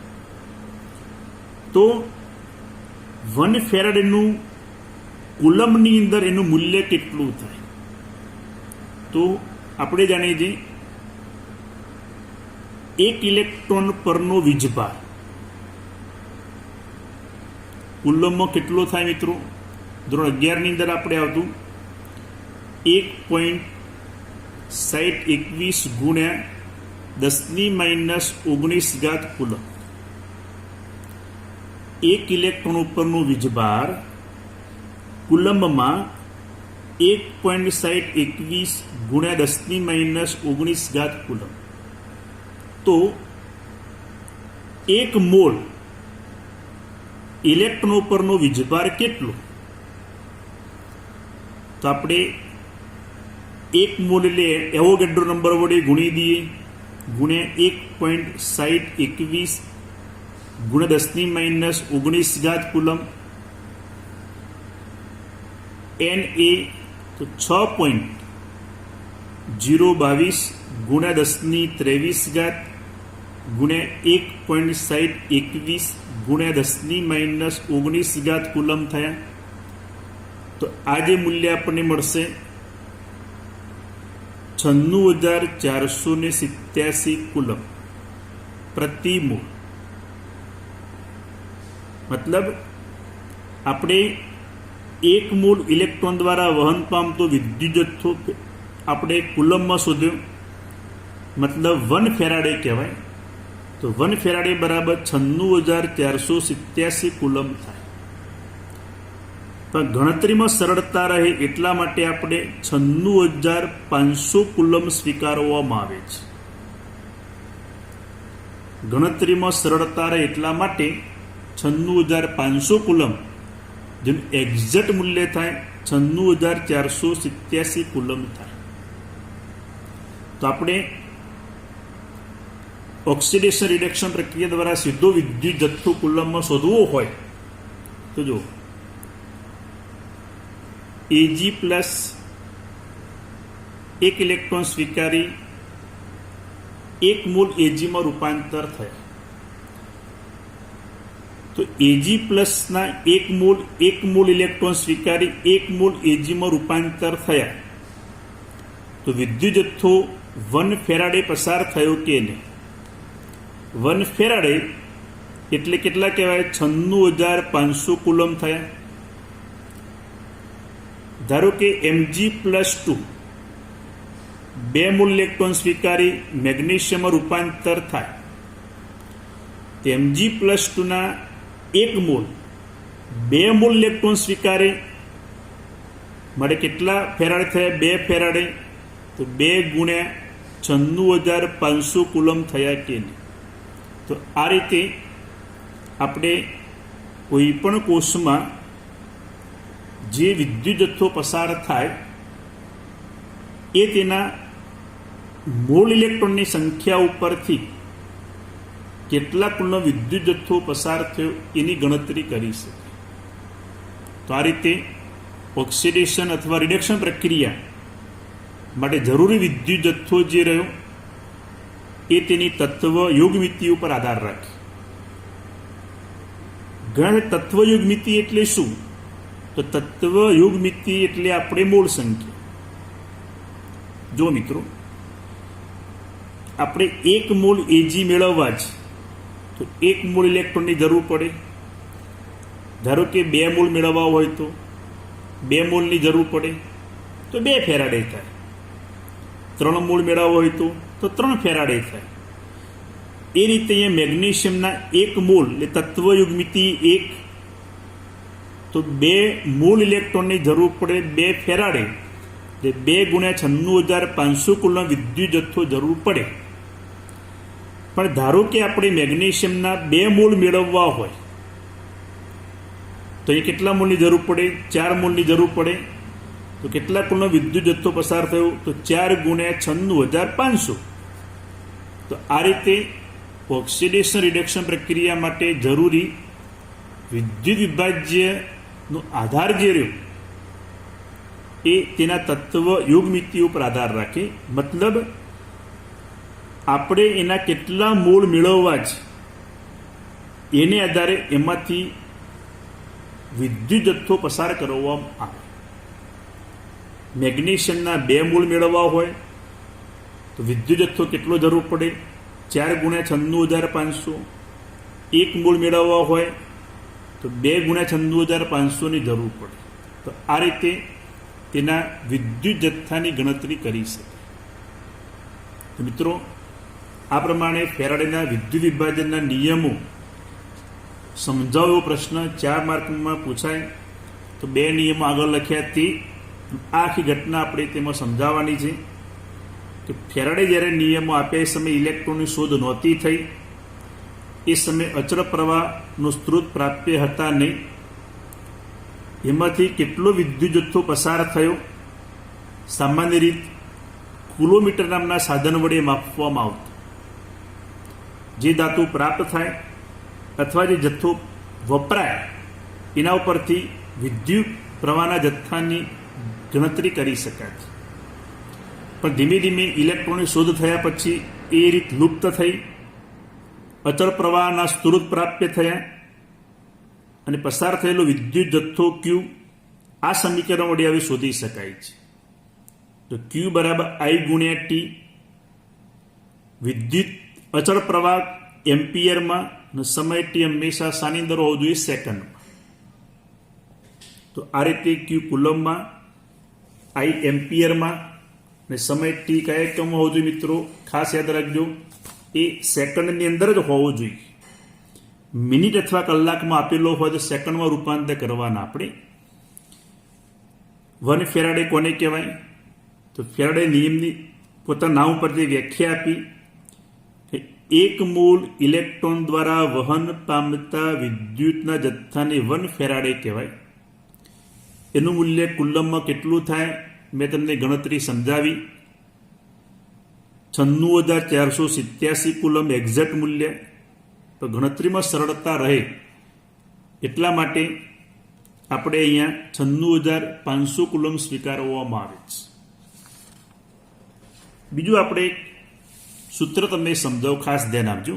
તો 1 ફેરાડેનું કુલમની અંદર એનું મૂલ્ય કેટલું થાય? તો આપણે જાણીએ છીએ 1 ઇલેક્ટ્રોન પરનો વીજભાર કુલમમાં કેટલો થાય મિત્રો? ધોરણ 11 ની અંદર આપણે આવતું 1.6021 ગુણ્યા 10⁻⁻19 કુલમ. 1 ઇલેક્ટ્રોન ઉપરનું વીજભાર કુલમમાં 1.6021 ગુણ્યા 10⁻⁻19 કુલમ. તો 1 મોલ ઇલેક્ટ્રોન ઉપરનો વીજભાર કેટલો? તો આપણે 1 મોલ એટલે એવોગેડ્રો નંબર વડે ગુણી દઈએ, ગુણ્યા 1.6021 ગુણ્યા 10⁻⁻19 કુલમ. એન એ તો 6.022 ગુણ્યા 10⁻23 ગુણ્યા 1.6021 ગુણ્યા 10⁻⁻19 કુલમ થયા. તો આ જે મૂલ્ય આપણને મળશે 96,487 કુલમ પ્રતિ મોલ. મતલબ આપણે 1 મોલ ઇલેક્ટ્રોન દ્વારા વહન પામતો વિદ્યુત જથ્થો આપણે કુલમમાં શોધ્યો, મતલબ 1 ફેરાડે કહેવાય. તો 1 ફેરાડે બરાબર 96,487 કુલમ થાય. પણ ગણતરીમાં સરળતા રહે એટલા માટે આપણે 96,500 કુલમ સ્વીકારવામાં આવે છે. ગણતરીમાં સરળતા રહે એટલા માટે 96,500 કુલમ, જેનું એક્ઝેક્ટ મૂલ્ય થાય 96,487 કુલમ થાય. તો આપણે ઓક્સિડેશન રિડક્શન પ્રક્રિયા દ્વારા સીધો વિદ્યુત જથ્થો કુલમમાં શોધવો હોય તો જો Ag પ્લસ 1 ઇલેક્ટ્રોન સ્વીકારી 1 મોલ Agમાં રૂપાંતર થયા. તો Ag પ્લસના 1 મોલ ઇલેક્ટ્રોન સ્વીકારી 1 મોલ Agમાં રૂપાંતર થયા. તો વિદ્યુત જથ્થો 1 ફેરાડે પસાર થયો કે નહીં? 1 ફેરાડે એટલે કેટલા કહેવાય? 96,500 કુલમ થયા. ધારો કે Mg+2 2 મોલ ઇલેક્ટ્રોન સ્વીકારી મેગ્નેશિયમમાં રૂપાંતર થાય, તો Mg+2 ના 1 મોલ 2 મોલ ઇલેક્ટ્રોન સ્વીકારે માટે કેટલા ફેરાડે થયા? 2 ફેરાડે. તો 2 ગુણ્યા 96,500 કુલમ થયા કે નહીં? તો આ રીતે આપણે કોઈ પણ કોષમાં જે વિદ્યુત જથ્થો પસાર થાય એ તેના મોલ ઇલેક્ટ્રોનની સંખ્યા ઉપરથી કેટલા કુલનો વિદ્યુત જથ્થો પસાર થયો એની ગણતરી કરી શકે. તો આ રીતે ઓક્સિડેશન અથવા રિડક્શન પ્રક્રિયા માટે જરૂરી વિદ્યુત જથ્થો જે રહ્યો એ તેની તત્વ યોગમિતિ ઉપર આધાર રાખે. ઘણા તત્વ યોગમિતિ એટલે શું? તો તત્વ યોગમિતિ એટલે આપણે મોલ સંખ્યા. જો મિત્રો, આપણે 1 મોલ Ag મેળવવા જ તો 1 મોલ ઇલેક્ટ્રોનની જરૂર પડે. ધારો કે 2 મોલ મેળવવા હોય તો 2 મોલની જરૂર પડે, તો 2 ફેરાડે થાય. 3 મોલ મેળવવા હોય તો 3 ફેરાડે થાય. એ રીતે અહીંયા મેગ્નેશિયમના 1 મોલ એટલે તત્વ યુગ્મિતિ 1, તો 2 મોલ ઇલેક્ટ્રોનની જરૂર પડે 2 ફેરાડે, એટલે 2 ગુણ્યા 96,500 કુલનો વિદ્યુત જથ્થો જરૂર પડે. પણ ધારો કે આપણે મેગ્નેશિયમના 2 મોલ મેળવવા હોય તો એ કેટલા મોલની જરૂર પડે? 4 મોલની જરૂર પડે. તો કેટલા કુલનો વિદ્યુત જથ્થો પસાર થયો? તો 4 ગુણ્યા 96,500. તો આ રીતે ઓક્સિડેશન રિડક્શન પ્રક્રિયા માટે જરૂરી વિદ્યુત વિભાજ્યનો આધાર જે રહ્યો એ તેના તત્વ યોગમિતિ ઉપર આધાર રાખે. મતલબ આપણે એના કેટલા મોલ મેળવવા છે એને આધારે એમાંથી વિદ્યુત જથ્થો પસાર કરવામાં આવે. મેગ્નેશિયમના 2 મોલ મેળવવા હોય તો વિદ્યુત જથ્થો કેટલો જરૂર પડે? 4 ગુણ્યા 96,500. 1 મોલ મેળવવા હોય તો 2 ગુણ્યા 96,500ની જરૂર પડે. તો આ રીતે તેના વિદ્યુત જથ્થાની ગણતરી કરી શકે. તો મિત્રો, આ પ્રમાણે ફેરાડેના વિદ્યુત વિભાજનના નિયમો સમજાવો પ્રશ્ન 4 માર્કમાં પૂછાય તો 2 નિયમો આગળ લખ્યા તે આખી ઘટના આપણે તેમાં સમજાવવાની છે કે ફેરાડે જ્યારે નિયમો આપ્યા એ સમયે ઇલેક્ટ્રોનની શોધ નહોતી થઈ, એ સમયે અચળ પ્રવાહનો સ્ત્રોત પ્રાપ્ય હતા નહીં. એમાંથી કેટલો વિદ્યુત જથ્થો પસાર થયો સામાન્ય રીત કિલોમીટર નામના સાધન વડે માપવામાં આવતું. જે ધાતુ પ્રાપ્ત થાય અથવા જે જથ્થો વપરાય એના ઉપરથી વિદ્યુત પ્રવાહના જથ્થાની ગણતરી કરી શકાય. પણ ધીમે ધીમે ઇલેક્ટ્રોનની શોધ થયા પછી એ રીત લુપ્ત થઈ, અચળ પ્રવાહના સ્ત્રોત પ્રાપ્ય થયા અને પસાર થયેલો વિદ્યુત જથ્થો Q આ સમીકરણ વડે હવે શોધી શકાય છે. તો Q બરાબર I ગુણ્યા T. વિદ્યુત અચળ પ્રવાહ એમ્પિયરમાં અને સમય T હંમેશા શાની અંદર હોવો જોઈએ? સેકન્ડમાં. તો આ રીતે Q કુલમમાં, I એમ્પિયરમાં અને સમય T કયા એકમમાં હોવો જોઈએ? મિત્રો ખાસ યાદ રાખજો, એ સેકન્ડની અંદર જ હોવો જોઈએ. મિનિટ અથવા કલાકમાં આપેલો હોય તો સેકન્ડમાં રૂપાંતર કરવાના આપણે. 1 ફેરાડે કોને કહેવાય? તો ફેરાડે નિયમની પોતાના નામ પરથી વ્યાખ્યા આપી કે 1 મોલ ઇલેક્ટ્રોન દ્વારા વહન પામતા વિદ્યુતના જથ્થાને 1 ફેરાડે કહેવાય. એનું મૂલ્ય કુલમમાં કેટલું થાય મેં તમને ગણતરી સમજાવી. 96,487 કુલમ એક્ઝેક્ટ મૂલ્ય. તો ગણતરીમાં સરળતા રહે એટલા માટે આપણે અહીંયા 96,500 કુલમ સ્વીકારવામાં આવે છે. બીજું આપણે સૂત્ર તમને સમજાવું, ખાસ ધ્યાન આપજો.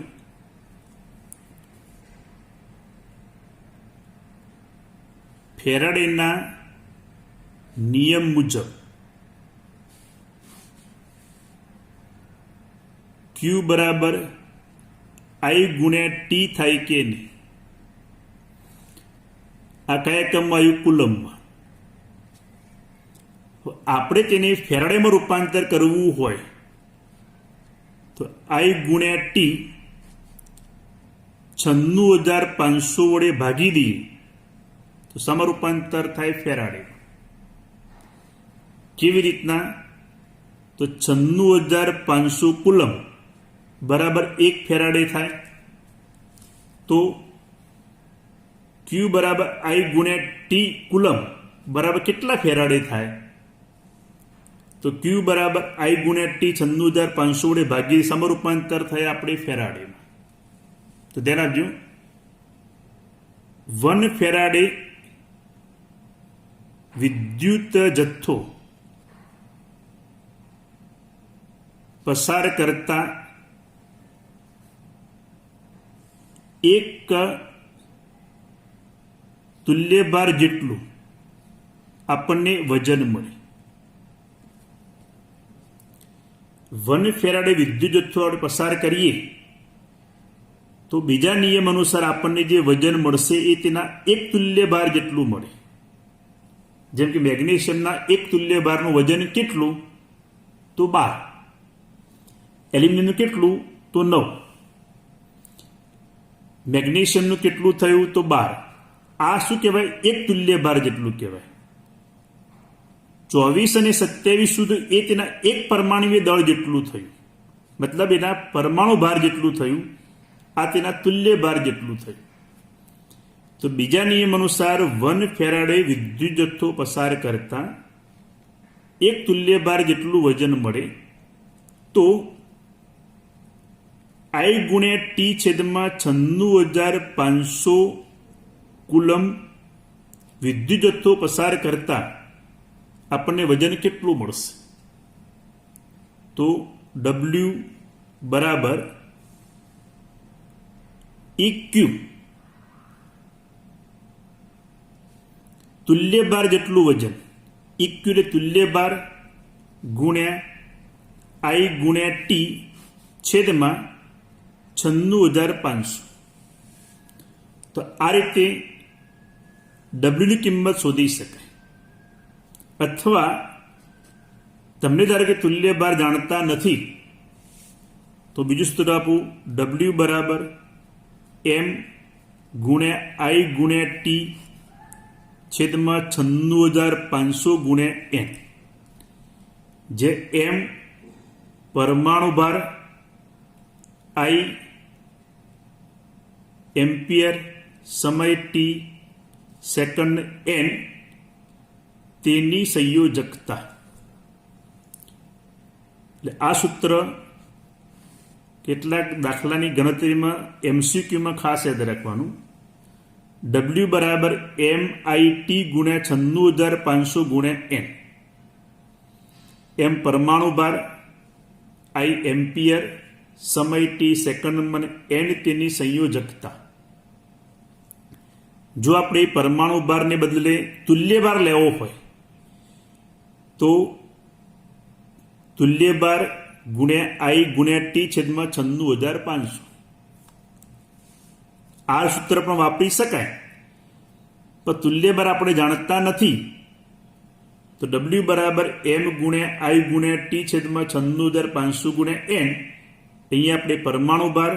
ફેરાડેના નિયમ મુજબ Q બરાબર આઈ ગુણ્યા ટી થાય કે નહીં? આ કયા એકમમાં આવ્યું? કુલમમાં. આપણે તેને ફેરાડેમાં રૂપાંતર કરવું હોય તો આઈ ગુણ્યા ટી 96,500 વડે ભાગી દઈએ તો શામાં રૂપાંતર થાય? ફેરાડે. કેવી રીતના? તો 96,500 કુલમ બરાબર 1 ફેરાડે થાય. તો ક્યુ બરાબર આઈ ગુણ્યા ટી કુલમ બરાબર કેટલા ફેરાડે થાય? તો ક્યુ બરાબર આઈ ગુણ્યા ટી 96,500 વડે ભાગી શામાં રૂપાંતર થાય? આપણે ફેરાડેમાં. તો ધ્યાન આપજો, 1 ફેરાડે વિદ્યુત જથ્થો પસાર કરતા એક તુલ્યભાર જેટલું આપણને વજન મળે. 1 ફેરાડે વિદ્યુત જથ્થો આપણે પસાર કરીએ તો બીજા નિયમ અનુસાર આપણને જે વજન મળશે એ તેના એક તુલ્યભાર જેટલું મળે. જેમ કે મેગ્નેશિયમના એક તુલ્યભારનું વજન કેટલું? તો 12. એલ્યુમિનિયમનું કેટલું? તો 9. મેગ્નેશિયમનું કેટલું થયું? તો 12. આ શું કહેવાય? એક તુલ્યભાર જેટલું કહેવાય. 24 અને 27 સુધી એ તેના એક પરમાણુય દળ જેટલું થયું, મતલબ એના પરમાણુ ભાર જેટલું થયું. આ તેના તુલ્ય ભાર જેટલું થયું. તો બીજા નિયમ અનુસાર 1 ફેરાડે વિદ્યુત જથ્થો પસાર કરતા એક તુલ્ય ભાર જેટલું વજન મળે. તો આઈ ગુણ્યા ટી છેદમાં 96,500 કુલમ વિદ્યુત જથ્થો પસાર કરતા આપણને વજન કેટલું મળશે? તો ડબલ્યુ બરાબર ઇક્યુ તુલ્ય ભાર જેટલું વજન, ઇક્યુ એટલે તુલ્ય ભાર ગુણ્યા આઈ ગુણ્યા ટી છેદમાં 96,500. તો આ રીતે ડબલ્યુની કિંમત શોધી શકાય. અથવા તમને ધારો કે તુલ્ય ભાર જાણતા નથી તો બીજું સૂત્ર આપું, ડબલ્યુ બરાબર એમ ગુણ્યા આઈ ગુણ્યા ટી છેદમાં 96,500 ગુણ્યા એન, જે એમ પરમાણુ ભાર, આઈ એમ્પિયર, સમય ટી સેકન્ડ, એન તેની સંયોજકતા. એટલે આ સૂત્ર કેટલાક દાખલાની ગણતરીમાં MCQમાં ખાસ યાદ રાખવાનું. ડબલ્યુ બરાબર એમ આઈ ટી ગુણ્યા 96,500 ગુણ્યા એન. એમ પરમાણુ ભાર, આઈ એમ્પિયર, સમય ટી સેકન્ડ અને એન તેની સંયોજકતા. જો આપણે પરમાણુ ભારને બદલે તુલ્ય ભાર લેવો હોય તો તુલ્ય ભાર ગુણ્યા આઈ ગુણ્યા ટી છેદમાં 96,500. આ સૂત્ર પણ વાપરી શકાય, પણ તુલ્ય ભાર આપણે જાણતા નથી તો ડબલ્યુ બરાબર એમ ગુણ્યા આઈ ગુણ્યા ટી છેદમાં 96,500 ગુણ્યા એન. અહીંયા આપણે પરમાણુ ભાર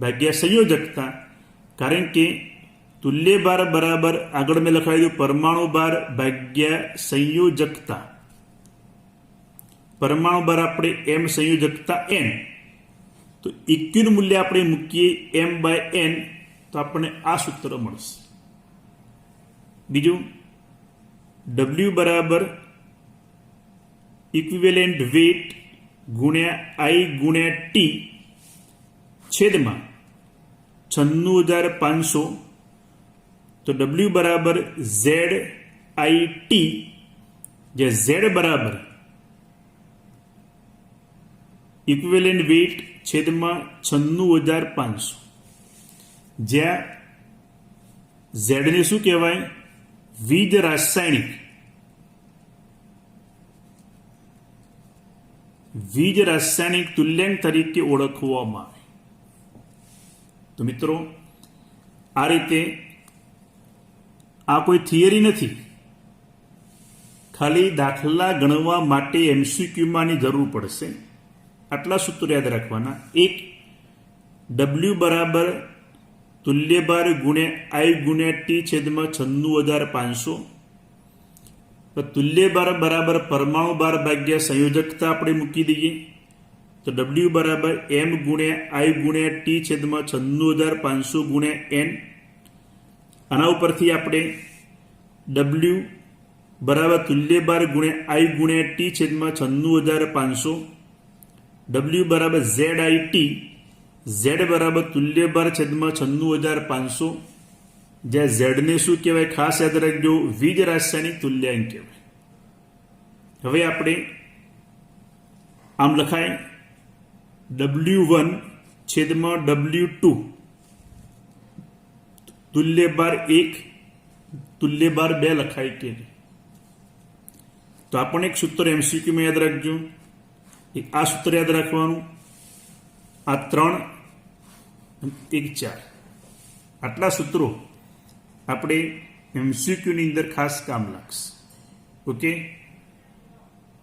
ભાગ્યા સંયોજકતા, કારણ કે તુલ્ય ભાર બરાબર આગળ મેં લખાવી દીધું પરમાણુ ભાર ભાગ્યા સંયોજકતા. પરમાણુ ભાર આપણે એમ સંયોજકતા એન, તો ઇક્યુનું મૂલ્ય આપણે મૂકીએ એમ બાય એન તો આપણને આ સૂત્ર મળશે. બીજું, ડબલ્યુ બરાબર ઇક્વિવેલેન્ટ વેટ ગુણ્યા આઈ ગુણ્યા ટી છેદમાં 96,500. તો ડબલ્યુ બરાબર ઝેડ આઈ ટી, જે ઝેડ બરાબર ઇક્વિવેલેન્ટ વેટ છેદમાં 96,500. જ્યાં ઝેડને શું કહેવાય? વીજ રાસાયણિક તુલ્યાંક તરીકે ઓળખવામાં આવે. તો મિત્રો આ રીતે આ કોઈ થિયરી નથી, ખાલી દાખલા ગણવા માટે એમસીક્યુમાંની જરૂર પડશે. આટલા સૂત્રો યાદ રાખવાના. એક, ડબલ્યુ બરાબર તુલ્યભાર ગુણ્યા આઈ ગુણ્યા ટી છેદમાં 96,500. તુલ્યભાર બરાબર પરમાણુ ભાર ભાગ્યા સંયોજકતા આપણે મૂકી દઈએ તો ડબલ્યુ બરાબર એમ ગુણ્યા આઈ ગુણ્યા ટી છેદમાં 96,500 ગુણ્યા એન. આના ઉપરથી આપણે ડબલ્યુ બરાબર તુલ્યભાર ગુણ્યા આઈ ગુણ્યા ટી છેદમાં 96,500. ડબલ્યુ બરાબર ઝેડ આઈ ટી, ઝેડ બરાબર તુલ્યભાર છેદમાં 96,500. જ્યાં ઝેડને શું કહેવાય ખાસ યાદ રાખજો, વીજ રાશિની તુલ્યાંક કહેવાય. હવે આપણે આમ લખાય W1 છેદમાં W2 તુલ્યભાર 1 તુલ્યભાર 2 લખાય કે નહીં. તો આપણને એક સૂત્ર એમસીક્યુમાં યાદ રાખજો. આ સૂત્ર યાદ રાખવાનું. આ 3 અને 1 4 આટલા સૂત્રો આપણે એમસીક્યુની અંદર ખાસ કામ લાગશે. ઓકે.